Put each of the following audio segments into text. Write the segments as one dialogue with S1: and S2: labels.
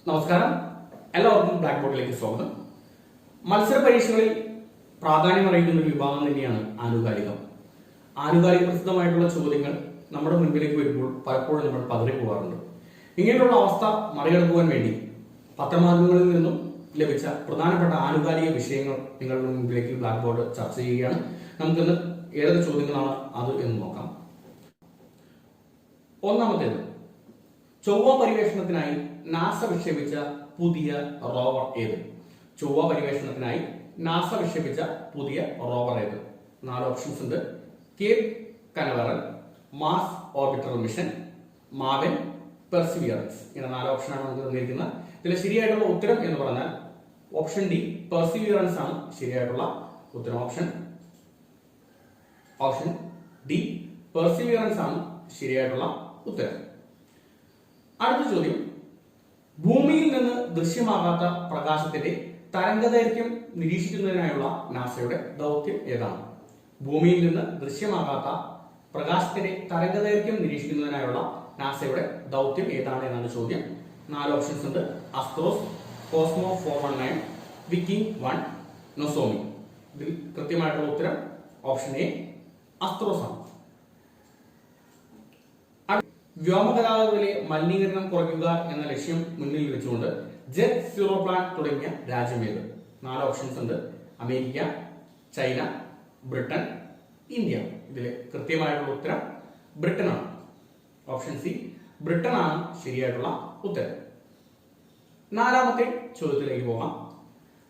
S1: നമസ്കാരം, എല്ലാവർക്കും ബ്ലാക്ക് ബോർഡിലേക്ക് സ്വാഗതം. മത്സര പരീക്ഷകളിൽ പ്രാധാന്യം അറിയിക്കുന്ന ഒരു വിഭാഗം തന്നെയാണ് ആനുകാലികം. ആനുകാലിക പ്രസിദ്ധമായിട്ടുള്ള ചോദ്യങ്ങൾ നമ്മുടെ മുൻപിലേക്ക് വരുമ്പോൾ പലപ്പോഴും നമ്മൾ പതറിപ്പോകാറുണ്ട്. ഇങ്ങനെയുള്ള അവസ്ഥ മറികടക്കുവാൻ വേണ്ടി പത്രമാധ്യമങ്ങളിൽ നിന്നും ലഭിച്ച പ്രധാനപ്പെട്ട ആനുകാലിക വിഷയങ്ങൾ നിങ്ങളുടെ മുൻപിലേക്ക് ബ്ലാക്ക് ബോർഡ് ചർച്ച ചെയ്യുകയാണ്. നമുക്കിന്ന് ഏതൊക്കെ ചോദ്യങ്ങളാണ് അത് എന്ന് നോക്കാം. ഒന്നാമത്തേത്, ചൊവ്വ പര്യവേഷണത്തിനായി നാസ വിക്ഷേപിച്ച പുതിയ റോവർ ഏത്? ചൊവ്വ പര്യവേഷണത്തിനായി നാസ വിക്ഷേപിച്ച പുതിയ റോവർ ഏത്? 4 ഓപ്ഷൻസ് ഉണ്ട്. Cape Canaveral, Mars orbiter mission, MAVEN, Perseverance. ഇങ്ങനെ 4 ഓപ്ഷനാണ് നമുക്ക് തന്നിരിക്കുന്നത്. ഇതിൽ ശരിയായിട്ടുള്ള ഉത്തരം എന്ന് പറഞ്ഞാൽ ഓപ്ഷൻ ഡി, പെർസിവിയറൻസ് ആണ് ശരിയായിട്ടുള്ള ഉത്തരം. ഓപ്ഷൻ ഡി, പെർസിവിയറൻസ് ആണ് ശരിയായിട്ടുള്ള ഉത്തരം. അടുത്ത ചോദ്യം, ഭൂമിയിൽ നിന്ന് ദൃശ്യമാകാത്ത പ്രകാശത്തിന്റെ തരംഗദൈർഘ്യം നിരീക്ഷിക്കുന്നതിനായുള്ള നാസയുടെ ദൗത്യം ഏതാണ്? ഭൂമിയിൽ നിന്ന് ദൃശ്യമാകാത്ത പ്രകാശത്തിന്റെ തരംഗദൈർഘ്യം നിരീക്ഷിക്കുന്നതിനായുള്ള നാസയുടെ ദൗത്യം ഏതാണ് എന്നാണ് ചോദ്യം. 4 ഓപ്ഷൻസ് ഉണ്ട്. അസ്ത്രോസ്, കോസ്മോ 419, വിക്കിംഗ് 1, നൊസോമി. ഇതിൽ കൃത്യമായിട്ടുള്ള ഉത്തരം ഓപ്ഷൻ എ, അസ്ത്രോസ് ആണ്. വ്യോമഗതാഗതത്തിലെ മലിനീകരണം കുറയ്ക്കുക എന്ന ലക്ഷ്യം മുന്നിൽ വെച്ചുകൊണ്ട് ജെറ്റ് സീറോ പ്ലാൻ തുടങ്ങിയ രാജ്യം ഏത്? 4 ഓപ്ഷൻസ് ഉണ്ട്. America, China, Britain, India. ഇതിൽ കൃത്യമായിട്ടുള്ള ഉത്തരം ബ്രിട്ടൻ ആണ്. ഓപ്ഷൻ സി, ബ്രിട്ടൻ ആണ് ശരിയായിട്ടുള്ള ഉത്തരം. 4ാമത്തെ ചോദ്യത്തിലേക്ക് പോകാം.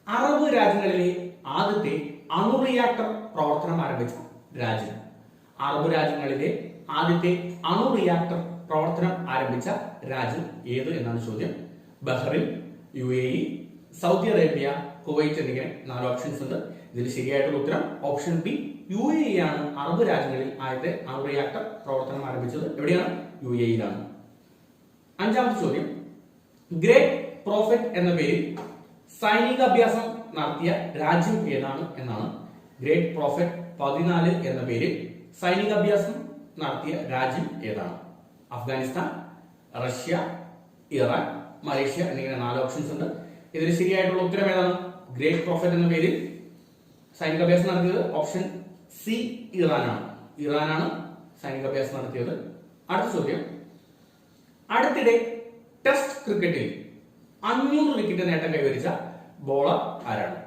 S1: അറബ് രാജ്യങ്ങളിലെ ആദ്യത്തെ അണു റിയാക്ടർ പ്രവർത്തനം ആരംഭിച്ച രാജ്യം? അറബ് രാജ്യങ്ങളിലെ ആദ്യത്തെ അണു റിയാക്ടർ പ്രവർത്തനം ആരംഭിച്ച രാജ്യം ഏത് എന്നാണ് ചോദ്യം. Bahrain, UAE, Saudi Arabia, Kuwait എന്നിങ്ങനെ 4 ഓപ്ഷൻസ് ഉണ്ട്. ഇതിൽ ശരിയായിട്ടുള്ള ഉത്തരം ഓപ്ഷൻ ബി, UAE ആണ് അറബ് രാജ്യങ്ങളിൽ ആദ്യത്തെ അണു റിയാക്ടർ പ്രവർത്തനം ആരംഭിച്ചത്. എവിടെയാണ്? UAE-യിലാണ്. 5ാമത്തെ ചോദ്യം, ഗ്രേറ്റ് പ്രോഫറ്റ് എന്ന പേരിൽ സൈനിക അഭ്യാസം നടത്തിയ രാജ്യം ഏതാണ് എന്നാണ്. ഗ്രേറ്റ് പ്രോഫറ്റ് 14 എന്ന പേരിൽ സൈനിക അഭ്യാസം നടത്തിയ രാജ്യം ഏതാണ്? അഫ്ഗാനിസ്ഥാൻ, റഷ്യ, ഇറാൻ, മലേഷ്യ എന്നിങ്ങനെ 4 ഓപ്ഷൻസ് ഉണ്ട്. ഇതിൽ ശരിയായിട്ടുള്ള ഉത്തരം ഏതാണ്? ഗ്രേറ്റ് പ്രോഫറ്റ് എന്ന പേരിൽ സൈനിക അഭ്യാസം നടത്തിയത് ഓപ്ഷൻ സി, ഇറാനാണ്. ഇറാനാണ് സൈനിക അഭ്യാസം നടത്തിയത്. അടുത്ത ചോദ്യം, അടുത്തിടെ ടെസ്റ്റ് ക്രിക്കറ്റിൽ 500 വിക്കറ്റ് നേട്ടം കൈവരിച്ച ബോളർ ആരാണ്?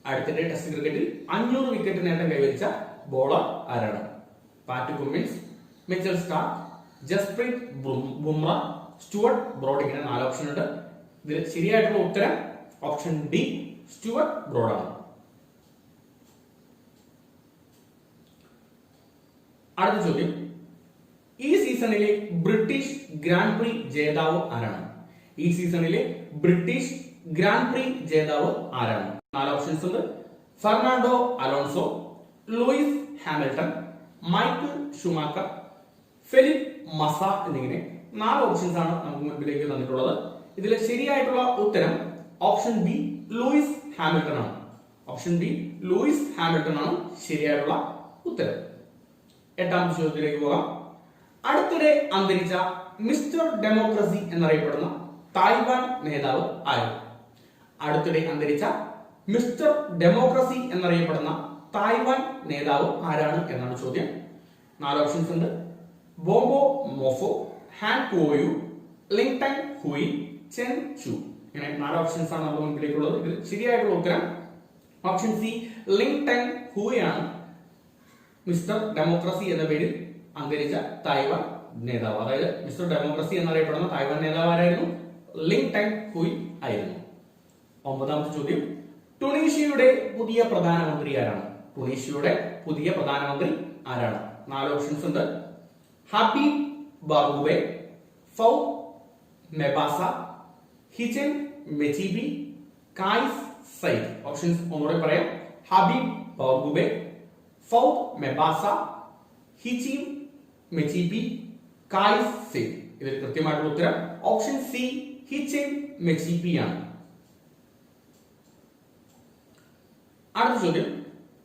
S1: അടുത്തിടെ ടെസ്റ്റ് ക്രിക്കറ്റിൽ 500 വിക്കറ്റ് നേട്ടം കൈവരിച്ച ബോളർ ആരാണ്? Pat Cummins, Mitchell Starc, Jasprit Bumrah, Stuart Broad. ഇങ്ങനെ 4 ഓപ്ഷൻ ഉണ്ട്. ഇതിൽ ശരിയായിട്ടുള്ള ഉത്തരം ഓപ്ഷൻ ഡി, സ്റ്റുവർട്ട് ബ്രോഡ് ആണ്. അടുത്ത ചോദ്യം, ഈ സീസണിലെ ബ്രിട്ടീഷ് ഗ്രാൻഡ് പ്രീ ജേതാവ് ആരാണ്? ഈ സീസണിലെ ബ്രിട്ടീഷ് ഗ്രാൻഡ് പ്രീ ജേതാവ് ആരാണ്? 4 ഓപ്ഷൻസ് ഉണ്ട്. Fernando Alonso, Lewis Hamilton, Michael Schumacher, Felipe Massa എന്നിങ്ങനെ 4 ഓപ്ഷൻസ് ആണ് നമുക്ക് മുൻപിലേക്ക് തന്നിട്ടുള്ളത്. ഇതിൽ ശരിയായിട്ടുള്ള ഉത്തരം ഓപ്ഷൻ ബി, ലൂയിസ് ഹാമിൽട്ടൺ ആണ്. ഓപ്ഷൻ ബി, ലൂയിസ് ഹാമിൽട്ടൺ ആണ് ശരിയായിട്ടുള്ള ഉത്തരം. 8ാമത്തെ ചോദ്യത്തിലേക്ക് പോകാം. അടുത്തിടെ അന്തരിച്ച മിസ്റ്റർ ഡെമോക്രസി എന്നറിയപ്പെടുന്ന തായ്വാൻ നേതാവ് ആരാണ്? അടുത്തിടെ അന്തരിച്ച മിസ്റ്റർ ഡെമോക്രസി എന്നറിയപ്പെടുന്ന തായ്വാൻ നേതാവ് ആരാണ് എന്നാണ് ചോദ്യം. 4 ഓപ്ഷൻസ് ഉണ്ട്. ബോംബോ മോഫോ, Han Kuoyu, Ling Tung Hui, Chen Chu. ഇങ്ങനെ 4 ഓപ്ഷൻസ് ആണ് നമ്മുടെ മുൻപിലേക്കുള്ളത്. ഇതിൽ ശരിയായിട്ടുള്ള ഉത്തരം ഓപ്ഷൻ സി, ലിങ് ടങ് ഹുയി ആണ് മിസ്റ്റർ ഡെമോക്രസി എന്ന പേരിൽ അന്തരിച്ച തായ്വാൻ നേതാവ്. അതായത് മിസ്റ്റർ ഡെമോക്രസി എന്നറിയപ്പെടുന്ന തായ്വാൻ നേതാവ് ആരായിരുന്നു? ലിങ് ടങ് ഹുയി ആയിരുന്നു. 9ാമത്തെ ചോദ്യം, ടുണീഷ്യയുടെ പുതിയ പ്രധാനമന്ത്രി ആരാണ്? ടുണീഷ്യയുടെ പുതിയ പ്രധാനമന്ത്രി ആരാണ്? 4 ഓപ്ഷൻസ് ഉണ്ട്. ഹബീബ് ബാർഗുബെ, ഫൗദ് മെബാസ, ഹിച്ചൻ മെച്ചിബി, കായിസ് സൈദ്. ഓപ്ഷൻസ് ഒന്നുകൂടെ പറയാം. ഹബീബ് ബാർഗുബെ, ഫൗദ് മെബാസ, ഹിച്ചിൻ മെച്ചിബി, കായിസ് സൈദ്. ഇതിൽ കൃത്യമായിട്ടുള്ള ഉത്തരം ഓപ്ഷൻ സി, ഹിച്ചൻ മെച്ചിബി ആണ്. അടുത്ത ചോദ്യം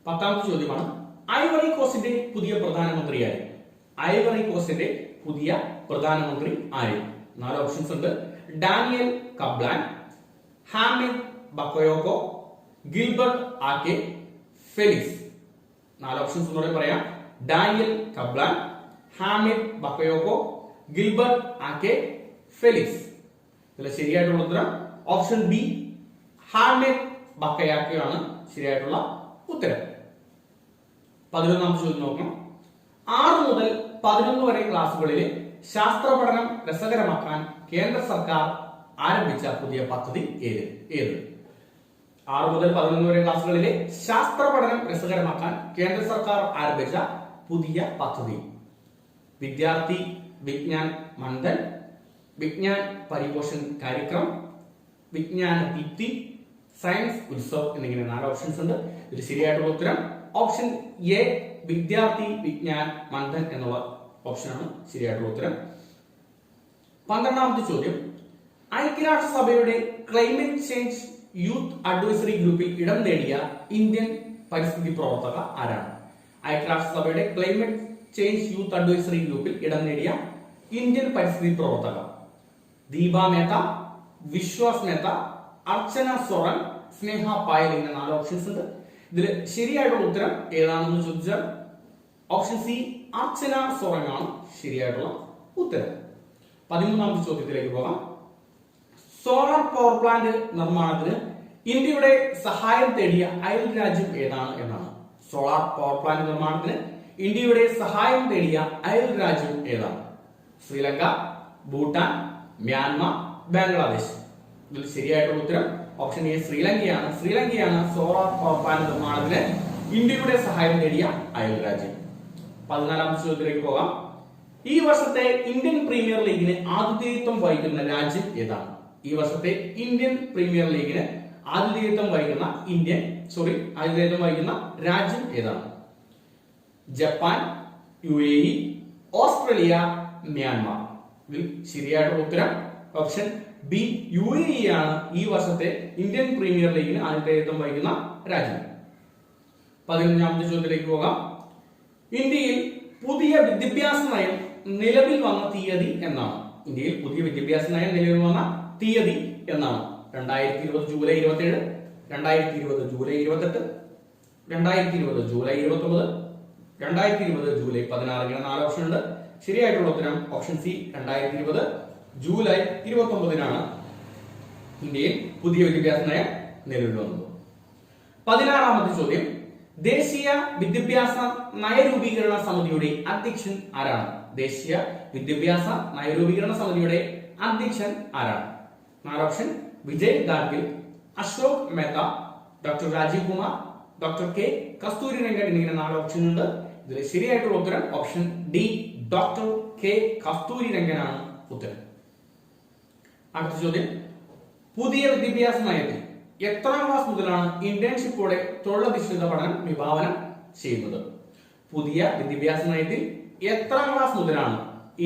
S1: 10ാമത്തെ ചോദ്യമാണ്. ഐവറി കോസ്റ്റിന്റെ പുതിയ പ്രധാനമന്ത്രി ആര്? ഐവറി കോസ്റ്റിന്റെ പുതിയ പ്രധാനമന്ത്രി ആര്? 4 ഓപ്ഷൻസ് ഉണ്ട്. ഡാനിയൽ കബ്ലാൻ, ഹാമിദ് ബക്കയോക്കോ, ഗിൽബർട്ട് ആകെ, ഫെലിക്സ്. 4 ഓപ്ഷൻസ് ഒന്നുകൂടെ പറയാം. ഡാനിയൽ കബ്ലാൻ, ഹാമിദ് ബക്കയോക്കോ, ഗിൽബർട്ട് ആകെ, ഫെലിക്സ്. ഇതിലെ ശരിയായിട്ടുള്ള ഉത്തരം ഓപ്ഷൻ ബി ഹാമിദ് ബക്കയാക്കോ ആണ് ശരിയായിട്ടുള്ള ഉത്തരം. 11ാമത്തെ ചോദ്യം നോക്കണം. 6 മുതൽ 11 വരെ ക്ലാസ്സുകളിലെ ശാസ്ത്ര പഠനം രസകരമാക്കാൻ കേന്ദ്ര സർക്കാർ ആരംഭിച്ച പുതിയ പദ്ധതി ഏത്? 6 മുതൽ 11 വരെ ക്ലാസ്സുകളിലെ ശാസ്ത്ര പഠനം രസകരമാക്കാൻ കേന്ദ്ര സർക്കാർ ആരംഭിച്ച പുതിയ പദ്ധതി. വിദ്യാർത്ഥി വിജ്ഞാൻ മന്ഥൻ, വിജ്ഞാൻ പരിപോഷൺ കാര്യക്രം, വിജ്ഞാന ദീപ്തി, സയൻസ് ഉത്സവ് എന്നിങ്ങനെ 4 ഓപ്ഷൻസ് ഉണ്ട്. ഇതിൽ ശരിയായിട്ടുള്ള ഉത്തരം ഓപ്ഷൻ എ വിദ്യാർത്ഥി വിജ്ഞാൻ മന്ഥൻ എന്നുള്ള ഓപ്ഷനാണ് ശരിയായിട്ടുള്ള ഉത്തരം. 12ാമത്തെ ചോദ്യം. ഐക്യരാഷ്ട്രസഭയുടെ ക്ലൈമറ്റ് ചേഞ്ച് യൂത്ത് അഡ്വൈസറി ഗ്രൂപ്പിൽ ഇടം നേടിയ ഇന്ത്യൻ പരിസ്ഥിതി പ്രവർത്തക ആരാണ്? ഐക്യരാഷ്ട്രസഭയുടെ ക്ലൈമറ്റ് ചേഞ്ച് യൂത്ത് അഡ്വൈസറി ഗ്രൂപ്പിൽ ഇടം നേടിയ ഇന്ത്യൻ പരിസ്ഥിതി പ്രവർത്തക. ദീപ മേത്ത, വിശ്വാസ് മേത്ത, അർച്ചന സോറൻ, സ്നേഹ പായൽ ഇങ്ങനെ 4 ഓപ്ഷൻസ് ഉണ്ട്. ഇതിൽ ശരിയായിട്ടുള്ള ഉത്തരം ഏതാണെന്ന് ചോദിച്ചാൽ ഓപ്ഷൻ സി അർച്ചന സോറൻ ആണ് ശരിയായിട്ടുള്ള ഉത്തരം. 13ാമത്തെ ചോദ്യത്തിലേക്ക് പോകാം. സോളാർ പവർ പ്ലാന്റ് നിർമ്മാണത്തിന് ഇന്ത്യയുടെ സഹായം തേടിയ അയൽ രാജ്യം ഏതാണ് എന്നാണ്. സോളാർ പവർ പ്ലാന്റ് നിർമ്മാണത്തിന് ഇന്ത്യയുടെ സഹായം തേടിയ അയൽ രാജ്യം ഏതാണ്? ശ്രീലങ്ക, ഭൂട്ടാൻ, മ്യാൻമാർ, ബംഗ്ലാദേശ്. ഇതിൽ ശരിയായിട്ടുള്ള ഉത്തരം ഓപ്ഷൻ എ ശ്രീലങ്കയാണ് സോളാർ പവർ പ്ലാന്റ് നിർമ്മാണത്തിന് ഇന്ത്യയുടെ സഹായം നേടിയ അയൽ രാജ്യം. 14ാമത്തെ ചോദ്യത്തിലേക്ക് പോകാം. ഈ വർഷത്തെ ഇന്ത്യൻ പ്രീമിയർ ലീഗിന് ആതിഥേയത്വം വഹിക്കുന്ന രാജ്യം ഏതാണ്? ഈ വർഷത്തെ ഇന്ത്യൻ പ്രീമിയർ ലീഗിന് ആതിഥേയത്വം വഹിക്കുന്ന രാജ്യം ഏതാണ്? Japan, UAE, Australia, Myanmar. ഇതിൽ ശരിയായിട്ടുള്ള ഉത്തരം ഓപ്ഷൻ ബി UAE ആണ് ഈ വർഷത്തെ ഇന്ത്യൻ പ്രീമിയർ ലീഗിന് ആതിഥേയത്വം വഹിക്കുന്ന രാജ്യം. 15ാമത്തെ ചോദ്യത്തിലേക്ക് പോകാം. ഇന്ത്യയിൽ പുതിയ വിദ്യാഭ്യാസ നയം നിലവിൽ വന്ന തീയതി എന്നാണ്? ഇന്ത്യയിൽ പുതിയ വിദ്യാഭ്യാസ നയം നിലവിൽ വന്ന തീയതി എന്നാണ്? 2020 ജൂലൈ 27, 2020 ജൂലൈ 28, 2020 ജൂലൈ 29, 2020 ജൂലൈ 16 ഇങ്ങനെ 4 ഓപ്ഷൻ ഉണ്ട്. ശരിയായിട്ടുള്ള ഉത്തരം ഓപ്ഷൻ സി 2020 ജൂലൈ 29 ഇന്ത്യയിൽ പുതിയ വിദ്യാഭ്യാസ നയം നിലവിൽ വന്നത്. 16ാമത്തെ ചോദ്യം. ദേശീയ വിദ്യാഭ്യാസ നയരൂപീകരണ സമിതിയുടെ അധ്യക്ഷൻ ആരാണ്? ദേശീയ വിദ്യാഭ്യാസ നയരൂപീകരണ സമിതിയുടെ അധ്യക്ഷൻ ആരാണ്? 4 option Vijay Gadgil, Ashok Mehta, doctor Rajiv Kumar, doctor K Kasturirangan എന്നിങ്ങനെ 4 ഓപ്ഷൻ ഉണ്ട്. ഇതിൽ ശരിയായിട്ടുള്ള ഉത്തരം ഓപ്ഷൻ ഡി ഡോക്ടർ കെ കസ്തൂരിരംഗനാണ് ഉത്തരം. അടുത്ത ചോദ്യം. പുതിയ വിദ്യാഭ്യാസ നയത്തിൽ എത്രാം ക്ലാസ് മുതലാണ് ഇന്റേൺഷിപ്പോടെ തൊഴിലധിഷ്ഠിത പഠനം വിഭാവനം ചെയ്യുന്നത്? പുതിയ വിദ്യാഭ്യാസ നയത്തിൽ എത്രാം ക്ലാസ് മുതലാണ്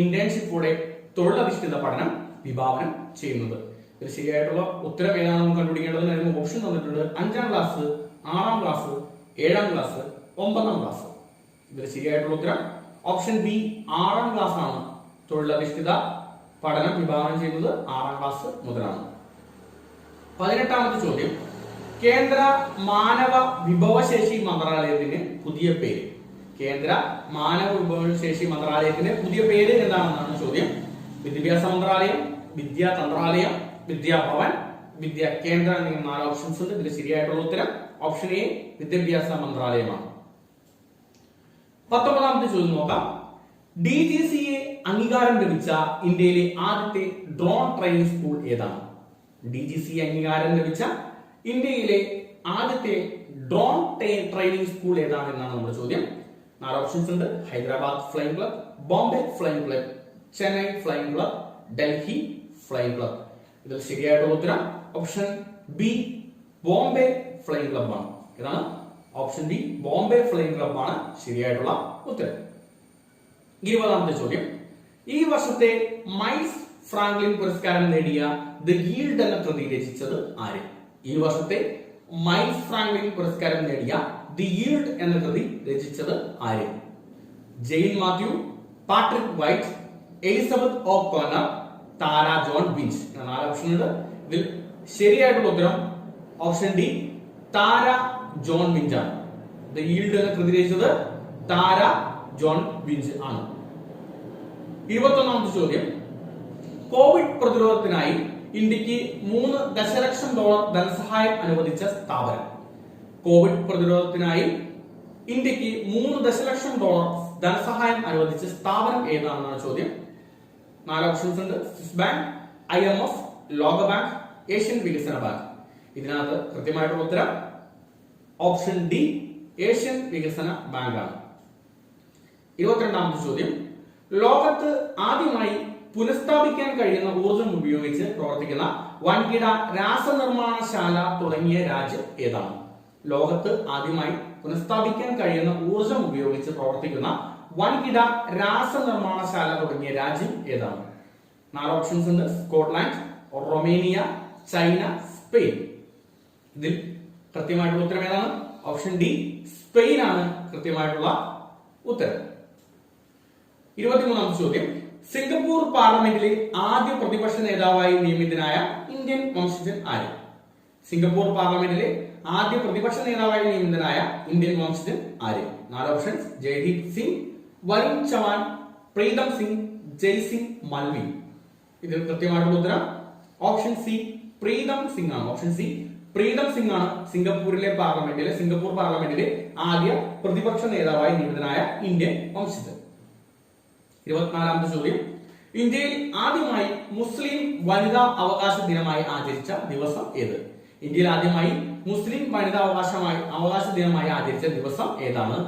S1: ഇന്റേൺഷിപ്പോടെ തൊഴിലധിഷ്ഠിത പഠനം വിഭാവനം ചെയ്യുന്നത്? ഇതിൽ ശരിയായിട്ടുള്ള ഉത്തരം ഏതാണെന്ന് കണ്ടുപിടിക്കേണ്ടത് ഓപ്ഷൻ തന്നിട്ടുണ്ട്. 5ാം ക്ലാസ്, 6ാം ക്ലാസ്, 7ാം ക്ലാസ്, 9ാം ക്ലാസ്. ഇതിൽ ശരിയായിട്ടുള്ള ഉത്തരം ഓപ്ഷൻ ബി 6ാം ക്ലാസ് ആണ്. തൊഴിലധിഷ്ഠിത പഠനം വിഭാവനം ചെയ്യുന്നത് 6ാം ക്ലാസ് മുതലാണ്. 18ാമത്തെ ചോദ്യം. കേന്ദ്ര മാനവ വിഭവശേഷി മന്ത്രാലയത്തിന് പുതിയ പേര്? കേന്ദ്ര മാനവ വിഭവശേഷി മന്ത്രാലയത്തിന് പുതിയ പേര് എന്താണെന്നാണ് ചോദ്യം. വിദ്യാഭ്യാസ മന്ത്രാലയം, വിദ്യാ തന്ത്രാലയം, വിദ്യാഭവൻ, വിദ്യാ കേന്ദ്ര എന്നിങ്ങനെ 4 ഓപ്ഷൻസ് ഉണ്ട്. ഇതിൽ ശരിയായിട്ടുള്ള ഉത്തരം ഓപ്ഷൻ എ വിദ്യാഭ്യാസ മന്ത്രാലയമാണ്. 19ാമത്തെ ചോദ്യം നോക്കാം. DGCA അംഗീകാരം ലഭിച്ച ഇന്ത്യയിലെ ആദ്യത്തെ ഡ്രോൺ ട്രെയിനിങ് സ്കൂൾ ഏതാണ്? DGCA അംഗീകാരം ലഭിച്ച ഇന്ത്യയിലെ ആദ്യത്തെ ഡ്രോൺ ട്രെയിനിങ് സ്കൂൾ ഏതാണ് എന്നാണ് നമ്മുടെ ചോദ്യം. 4 ഓപ്ഷൻസ് ഉണ്ട്. Hyderabad flying club, Bombay flying club, Chennai flying club, Delhi flying club. ഇതിൽ ശരിയായിട്ടുള്ള ഉത്തരം option B Bombay flying club ആണ്. ഇതാണ് option B Bombay flying club ആണ് ശരിയായിട്ടുള്ള ഉത്തരം. 20ാമത്തെ ചോദ്യം. ഈ വർഷത്തെ മൈൽസ് ഫ്രാങ്ക്ലിൻ പുരസ്കാരം നേടിയ ദ ഗീൽഡ് എന്ന കൃതി രചിച്ചത് ആര്? ഈ വർഷത്തെ മൈൽസ് ഫ്രാങ്ക്ലിൻ പുരസ്കാരം നേടിയ ദി ഗീൽഡ് എന്ന കൃതി രചിച്ചത് ആര്? Jane Mathew, Patrick White, Elizabeth O Connor, Tara John Winch. 4 option ഉണ്ട്. ഇതിൽ ശരിയായിട്ടുള്ള ഉത്തരം option D Tara John Winch ആണ്. ദ ഈൽഡ് എന്ന് കൃതി രചിച്ചത് താര ജോൺ വിഞ്ച് ആണ്. 21ാമത്തെ ചോദ്യം, കോവിഡ് പ്രതിരോധത്തിനായി ഇന്ത്യക്ക് $3 ദശലക്ഷം ധനസഹായം അനുവദിച്ച സ്ഥാപനം. കോവിഡ് പ്രതിരോധത്തിനായി ഇന്ത്യക്ക് $3 ദശലക്ഷം ധനസഹായം അനുവദിച്ച സ്ഥാപനം ഏതാണെന്നാണ് ചോദ്യം. 4 ഓപ്ഷൻസ് ഉണ്ട്. സ്വിസ് ബാങ്ക്, IMF, ലോകബാങ്ക്, ഏഷ്യൻ വികസന ബാങ്ക്. ഇതിനകത്ത് കൃത്യമായിട്ടുള്ള ഉത്തരം ഓപ്ഷൻ ഡി ഏഷ്യൻ വികസന ബാങ്ക് ആണ്. 22ാമത്തെ ചോദ്യം, ലോകത്ത് ആദ്യമായി പുനഃസ്ഥാപിക്കാൻ കഴിയുന്ന ഊർജം ഉപയോഗിച്ച് പ്രവർത്തിക്കുന്ന വൻകിട രാസനിർമ്മാണശാല തുടങ്ങിയ രാജ്യം ഏതാണ്? ലോകത്ത് ആദ്യമായി പുനഃസ്ഥാപിക്കാൻ കഴിയുന്ന ഊർജം ഉപയോഗിച്ച് പ്രവർത്തിക്കുന്ന വൻകിട രാസനിർമ്മാണശാല തുടങ്ങിയ രാജ്യം ഏതാണ്? 4 ഓപ്ഷൻസ് ഉണ്ട്. Scotland, Romania, China, Spain. ഇതിൽ കൃത്യമായിട്ടുള്ള ഉത്തരം ഏതാണ്? ഓപ്ഷൻ ഡി സ്പെയിൻ ആണ് കൃത്യമായിട്ടുള്ള ഉത്തരം. 23ാമത്തെ ചോദ്യം, സിംഗപ്പൂർ പാർലമെന്റിലെ ആദ്യ പ്രതിപക്ഷ നേതാവായി നിയമിതനായ ഇന്ത്യൻ വംശജൻ ആര്? സിംഗപ്പൂർ പാർലമെന്റിലെ ആദ്യ പ്രതിപക്ഷ നേതാവായി നിയമിതനായ ഇന്ത്യൻ വംശജൻ ആര്? 4 ഓപ്ഷൻസ്. ജയ്ദീപ് സിംഗ്, വരുൺ ചവാൻ, പ്രീതം സിംഗ്, ജയ്സിംഗ് മൽവി. ഇതിൽ കൃത്യമായിട്ടുള്ള ഉത്തരം ഓപ്ഷൻ സി പ്രീതം സിംഗ് ആണ്. ഓപ്ഷൻ സി പ്രീതം സിംഗ് ആണ് സിംഗപ്പൂർ പാർലമെന്റിലെ ആദ്യ പ്രതിപക്ഷ നേതാവായി നിയമിതനായ ഇന്ത്യൻ വംശജൻ. 24ാമത്തെ ചോദ്യം, ഇന്ത്യയിൽ ആദ്യമായി മുസ്ലിം വനിതാ അവകാശ ദിനമായി ആചരിച്ച ദിവസം ഏത്? ഇന്ത്യയിൽ ആദ്യമായി മുസ്ലിം വനിതാ അവകാശ ദിനമായി ആചരിച്ച ദിവസം ഏതാണ്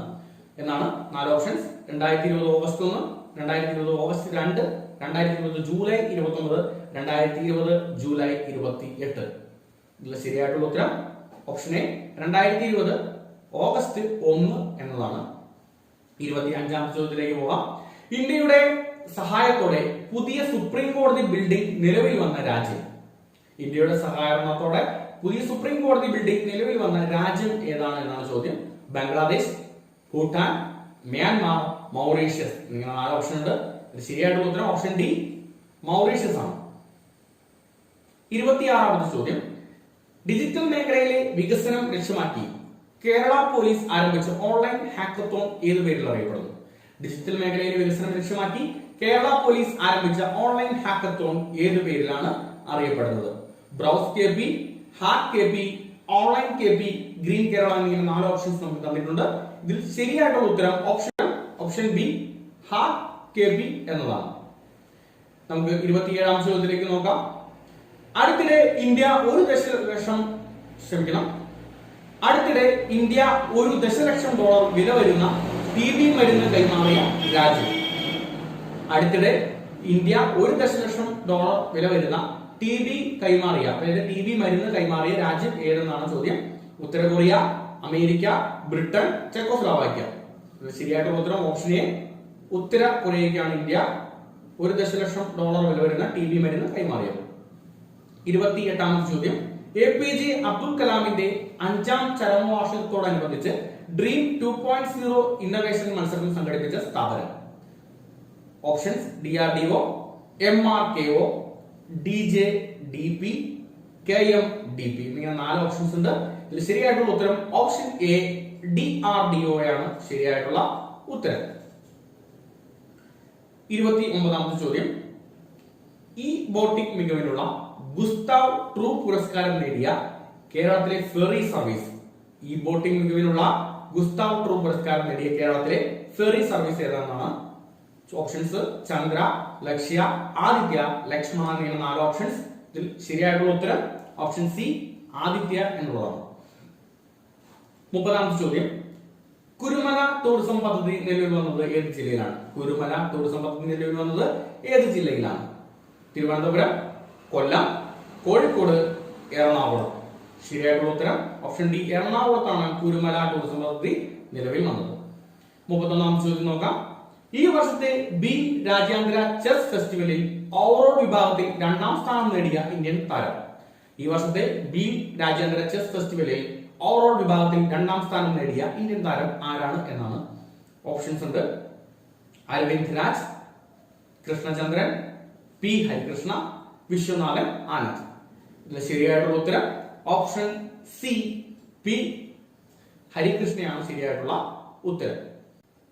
S1: എന്നാണ് 4 options. 2020 August 1, 2020 August 2, 2020 July 29, 2020 July 28. ഇതിൽ ശരിയായിട്ടുള്ള ഉത്തരം ഓപ്ഷൻ എ 2020 ഓഗസ്റ്റ് 1 എന്നതാണ്. 25ാമത്തെ ചോദ്യത്തിലേക്ക് പോകാം. ഇന്ത്യയുടെ സഹായത്തോടെ പുതിയ സുപ്രീം കോടതി ബിൽഡിംഗ് നിലവിൽ വന്ന രാജ്യം. ഇന്ത്യയുടെ സഹകരണത്തോടെ പുതിയ സുപ്രീം കോടതി ബിൽഡിംഗ് നിലവിൽ വന്ന രാജ്യം ഏതാണ് എന്നാണ് ചോദ്യം. Bangladesh, Bhutan, Myanmar, Mauritius. ഇങ്ങനെ 4 ഓപ്ഷൻ ഉണ്ട്. ശരിയായിട്ടുള്ള ഉത്തരം ഓപ്ഷൻ ഡി മൗറീഷ്യസ് ആണ്. 26ാമത്തെ ചോദ്യം, ഡിജിറ്റൽ മേഖലയിലെ വികസനം ലക്ഷ്യമാക്കി കേരള പോലീസ് ആരംഭിച്ച ഓൺലൈൻ ഹാക്കത്തോൺ ഏത് പേരിൽ അറിയപ്പെടുന്നു? ഡിജിറ്റൽ മേഖലയിലെ വികസനം ലക്ഷ്യമാക്കി കേരള പോലീസ് ആരംഭിച്ച ഓൺലൈൻ ഹാക്കത്തോൺ ഏത് പേരിലാണ് അറിയപ്പെടുന്നത്? Browse KP, hack KP, online KP, green Kerala എന്നിങ്ങനെ 4 ഓപ്ഷൻസ് നമുക്ക് തന്നിട്ടുണ്ട്. ഇതിൽ ശരിയായിട്ടുള്ള ഉത്തരം ഓപ്ഷൻ ബി ഹാക്ക് KP എന്നതാണ്. നമുക്ക് 27ാം ചോദ്യത്തിലേക്ക് നോക്കാം. അടുത്തിടെ ഇന്ത്യ $1 ദശലക്ഷം വില വരുന്ന TB മരുന്ന് കൈമാറിയ രാജ്യം. അടുത്തിടെ ഇന്ത്യ $1 ദശലക്ഷം വില വരുന്ന TB മരുന്ന് കൈമാറിയ രാജ്യം ഏതെന്നാണ് ചോദ്യം. ഉത്തര കൊറിയ, അമേരിക്ക, ബ്രിട്ടൻ, ചെക്കോസ്ലോവാക്യ. ശരിയായിട്ടുള്ള ഉത്തരം ഓപ്ഷൻ എ ഉത്തര കൊറിയയ്ക്കാണ് ഇന്ത്യ $1 ദശലക്ഷം വില വരുന്ന TB മരുന്ന് കൈമാറിയത്. 28ാമത്തെ ചോദ്യം, APJ അബ്ദുൽ കലാമിന്റെ 5ാം ചരമവാർഷികത്തോടനുബന്ധിച്ച് ഡ്രീം 2.0 ഇന്നോവേഷൻ മത്സരം സംഘടിപ്പിച്ച സ്ഥാപനം. Options DRDO, MRKO, DJDP, KMDP. ഇങ്ങനെ 4 ഓപ്ഷൻസ് ഉണ്ട്. ഇതിൽ ശരിയായിട്ടുള്ള ഉത്തരം ഓപ്ഷൻ എ DRDO ആണ് ശരിയായിട്ടുള്ള ഉത്തരം. 29ാമത്തെ ചോദ്യം, ഈ ബോട്ടിംഗ് മികവിനുള്ള ഗുസ്താവ് ട്രൂ പുരസ്കാരം നേടിയ കേരളത്തിലെ ഫെറി സർവീസ്. ഈ ബോട്ടിംഗ് മികവിനുള്ള ഗുസ്താവ് ട്രൂ പുരസ്കാരം നേടിയ കേരളത്തിലെ ഫെറി സർവീസ് ഏതാണെന്നാണ് ഓപ്ഷൻസ്. ചന്ദ്ര, ലക്ഷ്യ, ആദിത്യ, ലക്ഷ്മണ എന്നിങ്ങനെ 4 ഓപ്ഷൻസ്. ഇതിൽ ശരിയായിട്ടുള്ള ഉത്തരം ഓപ്ഷൻ സി ആദിത്യ എന്നുള്ളതാണ്. 30ാമത്തെ ചോദ്യം, കുരുമല ടൂറിസം പദ്ധതി നിലവിൽ വന്നത് ഏത് ജില്ലയിലാണ്? കുരുമല ടൂറിസം പദ്ധതി നിലവിൽ വന്നത് ഏത് ജില്ലയിലാണ്? തിരുവനന്തപുരം, കൊല്ലം, കോഴിക്കോട്, എറണാകുളം. ശരിയായിട്ടുള്ള ഉത്തരം ഓപ്ഷൻ ഡി എറണാകുളത്താണ് കുരുമല ടൂറിസം പദ്ധതി നിലവിൽ വന്നത്. 31ാമത്തെ ചോദ്യം നോക്കാം. ഈ വർഷത്തെ ബി രാജ്യാന്തര ചെസ് ഫെസ്റ്റിവലിൽ ഓവറോൾ വിഭാഗത്തിൽ 2ാം സ്ഥാനം നേടിയ ഇന്ത്യൻ താരം. ഈ വർഷത്തെ ബി രാജ്യാന്തര ചെസ് ഫെസ്റ്റിവലിൽ ഓവറോൾ വിഭാഗത്തിൽ 2ാം സ്ഥാനം നേടിയ ഇന്ത്യൻ താരം ആരാണ് എന്നാണ് ഓപ്ഷൻസ് ഉണ്ട്. അരവിന്ദ് രാജ്, കൃഷ്ണചന്ദ്രൻ, പി ഹരികൃഷ്ണ, വിശ്വനാഥൻ ആനന്ദ്. ഇതിൽ ശരിയായിട്ടുള്ള ഉത്തരം ഓപ്ഷൻ സി പി ഹരികൃഷ്ണയാണ് ശരിയായിട്ടുള്ള ഉത്തരം.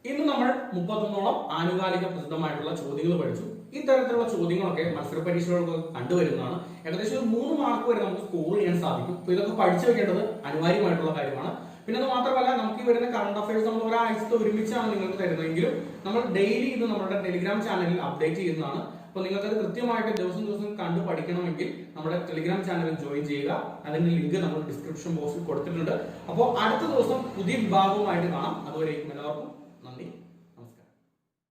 S1: ഇന്ന് നമ്മൾ 31ഓളം ആനുകാലിക പ്രസിദ്ധമായിട്ടുള്ള ചോദ്യങ്ങൾ പഠിച്ചു. ഇത്തരത്തിലുള്ള ചോദ്യങ്ങളൊക്കെ മത്സര പരീക്ഷകളൊക്കെ കണ്ടുവരുന്നതാണ്. ഏകദേശം ഒരു 3 മാർക്ക് വരെ നമുക്ക് സ്കോർ ചെയ്യാൻ സാധിക്കും. അപ്പൊ ഇതൊക്കെ പഠിച്ചു വെക്കേണ്ടത് അനിവാര്യമായിട്ടുള്ള കാര്യമാണ്. പിന്നെ അത് മാത്രമല്ല, നമുക്ക് ഈ വരുന്ന കറണ്ട് അഫയേഴ്സ് നമ്മൾ ഒരാഴ്ചത്തെ ഒരുമിച്ചാണ് നിങ്ങൾക്ക് തരുന്നതെങ്കിലും നമ്മൾ ഡെയിലി ഇത് നമ്മുടെ ടെലിഗ്രാം ചാനലിൽ അപ്ഡേറ്റ് ചെയ്യുന്നതാണ്. അപ്പൊ നിങ്ങൾക്ക് അത് കൃത്യമായിട്ട് ദിവസം ദിവസം കണ്ടു പഠിക്കണമെങ്കിൽ നമ്മുടെ ടെലിഗ്രാം ചാനലിൽ ജോയിൻ ചെയ്യുക. അതിന്റെ ലിങ്ക് നമ്മൾ ഡിസ്ക്രിപ്ഷൻ ബോക്സിൽ കൊടുത്തിട്ടുണ്ട്. അപ്പോൾ അടുത്ത ദിവസം പുതിയ വിഭാഗവുമായിട്ട് കാണാം. അതുവരേക്കും എല്ലാവർക്കും നന്ദി.